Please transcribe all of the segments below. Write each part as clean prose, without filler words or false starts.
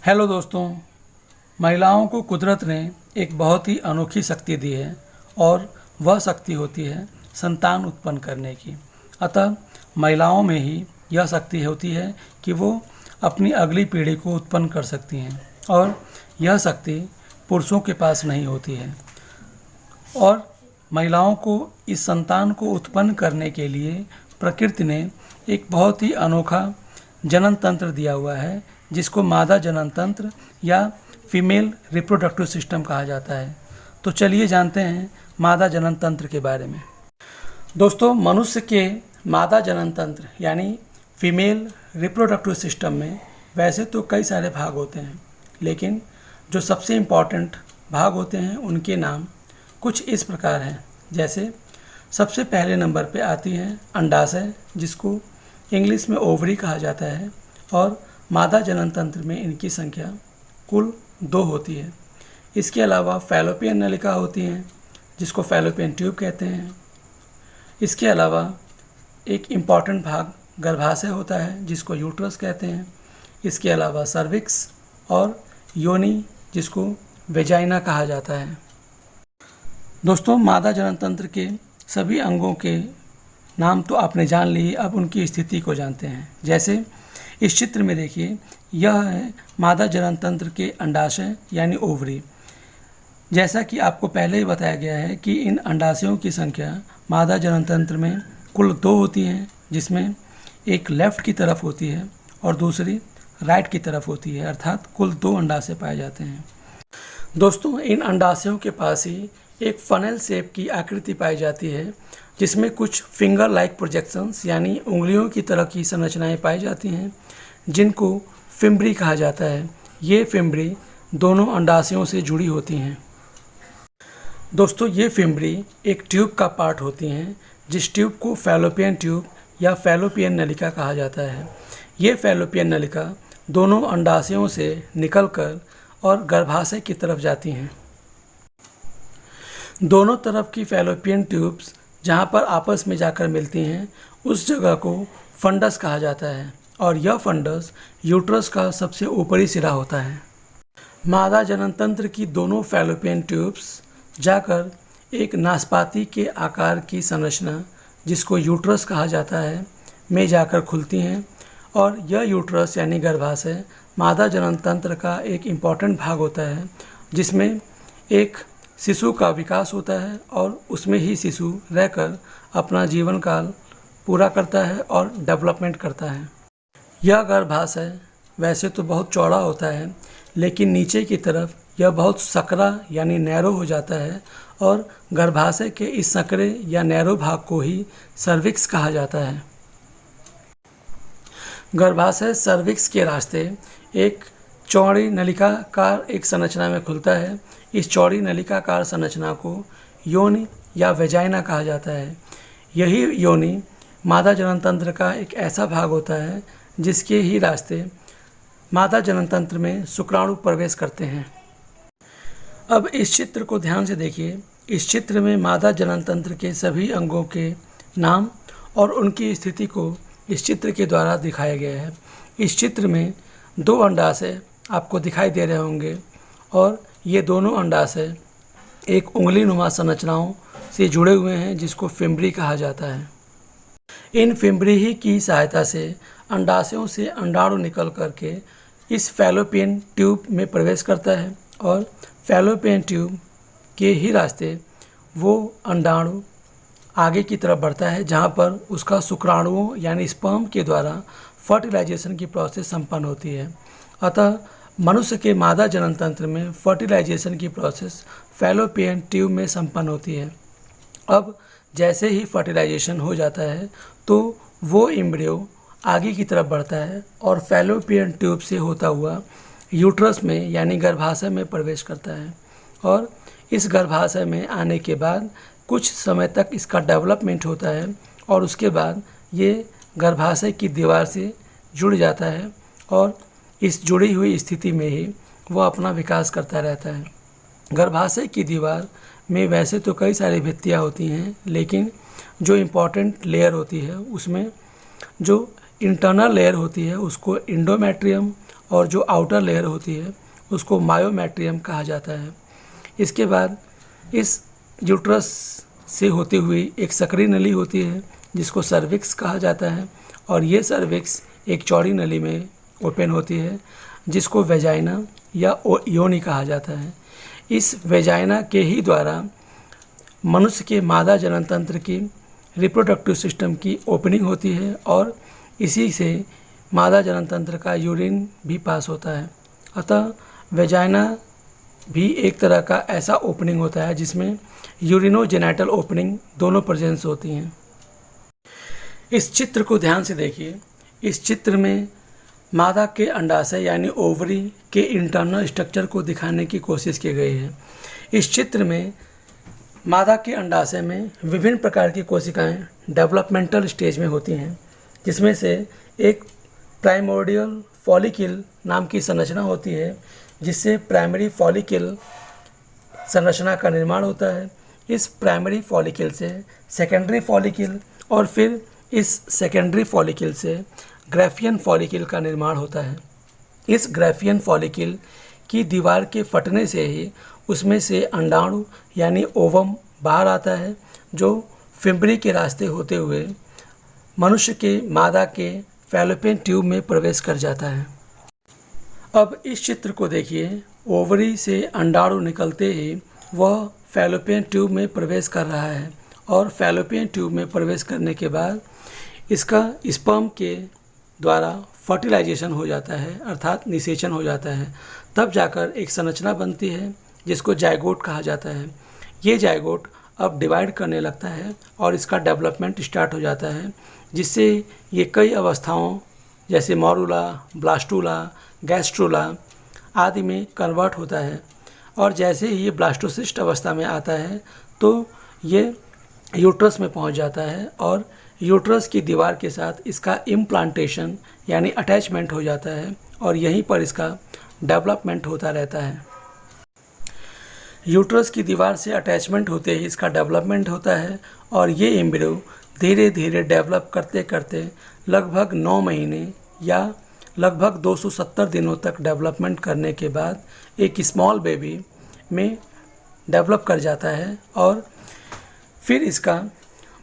Hello दोस्तों, महिलाओं को कुदरत ने एक बहुत ही अनोखी शक्ति दी है और वह शक्ति होती है संतान उत्पन्न करने की। अतः महिलाओं में ही यह शक्ति होती है कि वो अपनी अगली पीढ़ी को उत्पन्न कर सकती हैं और यह शक्ति पुरुषों के पास नहीं होती है। और महिलाओं को इस संतान को उत्पन्न करने के लिए प्रकृति ने एक बहुत ही अनोखा जनन तंत्र दिया हुआ है, जिसको मादा जनन तंत्र या फीमेल रिप्रोडक्टिव सिस्टम कहा जाता है। तो चलिए जानते हैं मादा जनन तंत्र के बारे में। दोस्तों, मनुष्य के मादा जनन तंत्र यानी फीमेल रिप्रोडक्टिव सिस्टम में वैसे तो कई सारे भाग होते हैं, लेकिन जो सबसे इम्पॉर्टेंट भाग होते हैं उनके नाम कुछ इस प्रकार हैं। जैसे सबसे पहले नंबर पे आती है अंडाशय, जिसको इंग्लिश में ओवरी कहा जाता है, और मादा जनन तंत्र में इनकी संख्या कुल 2 होती है। इसके अलावा फैलोपियन नलिका होती हैं, जिसको फैलोपियन ट्यूब कहते हैं। इसके अलावा एक इम्पॉर्टेंट भाग गर्भाशय होता है, जिसको यूट्रस कहते हैं। इसके अलावा सर्विक्स और योनि, जिसको वेजाइना कहा जाता है। दोस्तों, मादा जनन तंत्र के सभी अंगों के नाम तो आपने जान लिए, अब उनकी स्थिति को जानते हैं। जैसे इस चित्र में देखिए, यह है मादा जनन तंत्र के अंडाशय यानी ओवरी। जैसा कि आपको पहले ही बताया गया है कि इन अंडाशयों की संख्या मादा जनन तंत्र में कुल 2 होती हैं, जिसमें एक लेफ्ट की तरफ होती है और दूसरी राइट की तरफ होती है, अर्थात कुल 2 अंडाशय पाए जाते हैं। दोस्तों, इन अंडाशयों के पास ही एक फनल शेप की आकृति पाई जाती है, जिसमें कुछ फिंगर लाइक प्रोजेक्शंस यानी उंगलियों की तरह की संरचनाएं पाई जाती हैं, जिनको फिम्बरी कहा जाता है। ये फिम्बरी दोनों अंडाशयों से जुड़ी होती हैं। दोस्तों, ये फिम्बरी एक ट्यूब का पार्ट होती हैं, जिस ट्यूब को फैलोपियन ट्यूब या फैलोपियन नलिका कहा जाता है। ये फैलोपियन नलिका दोनों अंडाशयों से निकलकर और गर्भाशय की तरफ जाती हैं। दोनों तरफ की फैलोपियन ट्यूब्स जहाँ पर आपस में जाकर मिलती हैं, उस जगह को फंडस कहा जाता है, और यह फंडस यूट्रस का सबसे ऊपरी सिरा होता है। मादा जनन तंत्र की दोनों फैलोपियन ट्यूब्स जाकर एक नाशपाती के आकार की संरचना, जिसको यूट्रस कहा जाता है, में जाकर खुलती हैं, और यह यूट्रस यानी गर्भाशय मादा जनन तंत्र का एक इम्पॉर्टेंट भाग होता है, जिसमें एक शिशु का विकास होता है और उसमें ही शिशु रहकर अपना जीवन काल पूरा करता है और डेवलपमेंट करता है। यह गर्भाशय वैसे तो बहुत चौड़ा होता है, लेकिन नीचे की तरफ यह बहुत सकरा यानी नैरो हो जाता है, और गर्भाशय के इस सकरे या नैरो भाग को ही सर्विक्स कहा जाता है। गर्भाशय सर्विक्स के रास्ते एक चौड़ी नलिकाकार एक संरचना में खुलता है। इस चौड़ी नलिकाकार संरचना को योनि या वेजाइना कहा जाता है। यही योनि मादा जनन तंत्र का एक ऐसा भाग होता है, जिसके ही रास्ते मादा जनन तंत्र में शुक्राणु प्रवेश करते हैं। अब इस चित्र को ध्यान से देखिए। इस चित्र में मादा जनन तंत्र के सभी अंगों के नाम और उनकी स्थिति को इस चित्र के द्वारा दिखाया गया है। इस चित्र में 2 अंडाशय आपको दिखाई दे रहे होंगे, और ये दोनों अंडाशय एक उंगली नुमा संरचनाओं से जुड़े हुए हैं, जिसको फिम्बरी कहा जाता है। इन फिम्बरी ही की सहायता से अंडाशयों से अंडाणु निकल करके इस फैलोपियन ट्यूब में प्रवेश करता है, और फैलोपियन ट्यूब के ही रास्ते वो अंडाणु आगे की तरफ बढ़ता है, जहाँ पर उसका शुक्राणुओं यानी स्पर्म के द्वारा फर्टिलाइजेशन की प्रोसेस संपन्न होती है। अतः मनुष्य के मादा जनन तंत्र में फर्टिलाइजेशन की प्रोसेस फैलोपियन ट्यूब में संपन्न होती है। अब जैसे ही फर्टिलाइजेशन हो जाता है, तो वो एम्ब्रियो आगे की तरफ बढ़ता है और फैलोपियन ट्यूब से होता हुआ यूट्रस में यानी गर्भाशय में प्रवेश करता है, और इस गर्भाशय में आने के बाद कुछ समय तक इसका डेवलपमेंट होता है, और उसके बाद ये गर्भाशय की दीवार से जुड़ जाता है, और इस जुड़ी हुई स्थिति में ही वो अपना विकास करता रहता है। गर्भाशय की दीवार में वैसे तो कई सारी भित्तियाँ होती हैं, लेकिन जो इम्पॉर्टेंट लेयर होती है उसमें जो इंटरनल लेयर होती है उसको एंडोमेट्रियम और जो आउटर लेयर होती है उसको मायोमेट्रियम कहा जाता है। इसके बाद इस यूट्रस से होती हुई एक सक्रिय नली होती है जिसको सर्विक्स कहा जाता है, और ये सर्विक्स एक चौड़ी नली में ओपन होती है जिसको वेजाइना या योनि कहा जाता है। इस वेजाइना के ही द्वारा मनुष्य के मादा जनन तंत्र की रिप्रोडक्टिव सिस्टम की ओपनिंग होती है और इसी से मादा जनन तंत्र का यूरिन भी पास होता है। अतः वेजाइना भी एक तरह का ऐसा ओपनिंग होता है जिसमें यूरिनोजेनिटल ओपनिंग दोनों प्रेजेंस होती हैं। इस चित्र को ध्यान से देखिए। इस चित्र में मादा के अंडाशय यानी ओवरी के इंटरनल स्ट्रक्चर को दिखाने की कोशिश की गई है। इस चित्र में मादा के अंडाशय में विभिन्न प्रकार की कोशिकाएं डेवलपमेंटल स्टेज में होती हैं, जिसमें से एक प्राइमोर्डियल फॉलिकल नाम की संरचना होती है जिससे प्राइमरी फॉलिकल संरचना का निर्माण होता है। इस प्राइमरी फॉलिकल से सेकेंडरी फॉलिकल और फिर इस सेकेंडरी फॉलिकल से ग्राफियन फॉलिकल का निर्माण होता है। इस ग्राफियन फॉलिकल की दीवार के फटने से ही उसमें से अंडाणु यानी ओवम बाहर आता है, जो फिम्बरी के रास्ते होते हुए मनुष्य के मादा के फैलोपियन ट्यूब में प्रवेश कर जाता है। अब इस चित्र को देखिए। ओवरी से अंडाणु निकलते ही वह फैलोपियन ट्यूब में प्रवेश कर रहा है और फैलोपियन ट्यूब में प्रवेश करने के बाद इसका स्पर्म के द्वारा फर्टिलाइजेशन हो जाता है, अर्थात निषेचन हो जाता है। तब जाकर एक संरचना बनती है जिसको जाइगोट कहा जाता है। ये जाइगोट अब डिवाइड करने लगता है और इसका डेवलपमेंट स्टार्ट हो जाता है, जिससे ये कई अवस्थाओं जैसे मॉरुला, ब्लास्टुला, गैस्ट्रुला आदि में कन्वर्ट होता है। और जैसे ही ये ब्लास्टोसिस्ट अवस्था में आता है तो ये यूट्रस में पहुंच जाता है और यूट्रस की दीवार के साथ इसका इम्प्लांटेशन यानी अटैचमेंट हो जाता है और यहीं पर इसका डेवलपमेंट होता रहता है। यूट्रस की दीवार से अटैचमेंट होते ही इसका डेवलपमेंट होता है और ये एम्ब्रियो धीरे धीरे डेवलप करते करते लगभग 9 महीने या लगभग 270 दिनों तक डेवलपमेंट करने के बाद एक स्मॉल बेबी में डेवलप कर जाता है और फिर इसका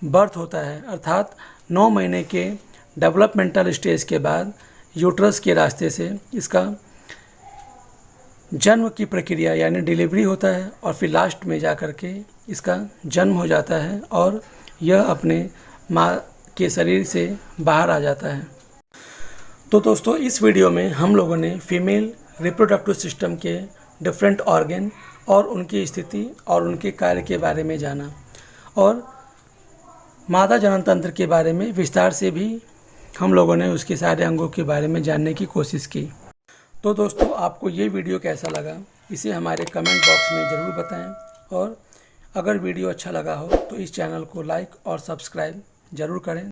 बर्थ होता है। अर्थात 9 महीने के डेवलपमेंटल स्टेज के बाद यूट्रस के रास्ते से इसका जन्म की प्रक्रिया यानी डिलीवरी होता है और फिर लास्ट में जा कर के इसका जन्म हो जाता है और यह अपने माँ के शरीर से बाहर आ जाता है। तो दोस्तों, इस वीडियो में हम लोगों ने फीमेल रिप्रोडक्टिव सिस्टम के डिफरेंट ऑर्गन और उनकी स्थिति और उनके कार्य के बारे में जाना और मादा जनन तंत्र के बारे में विस्तार से भी हम लोगों ने उसके सारे अंगों के बारे में जानने की कोशिश की। तो दोस्तों, आपको ये वीडियो कैसा लगा इसे हमारे कमेंट बॉक्स में ज़रूर बताएं और अगर वीडियो अच्छा लगा हो तो इस चैनल को लाइक और सब्सक्राइब ज़रूर करें।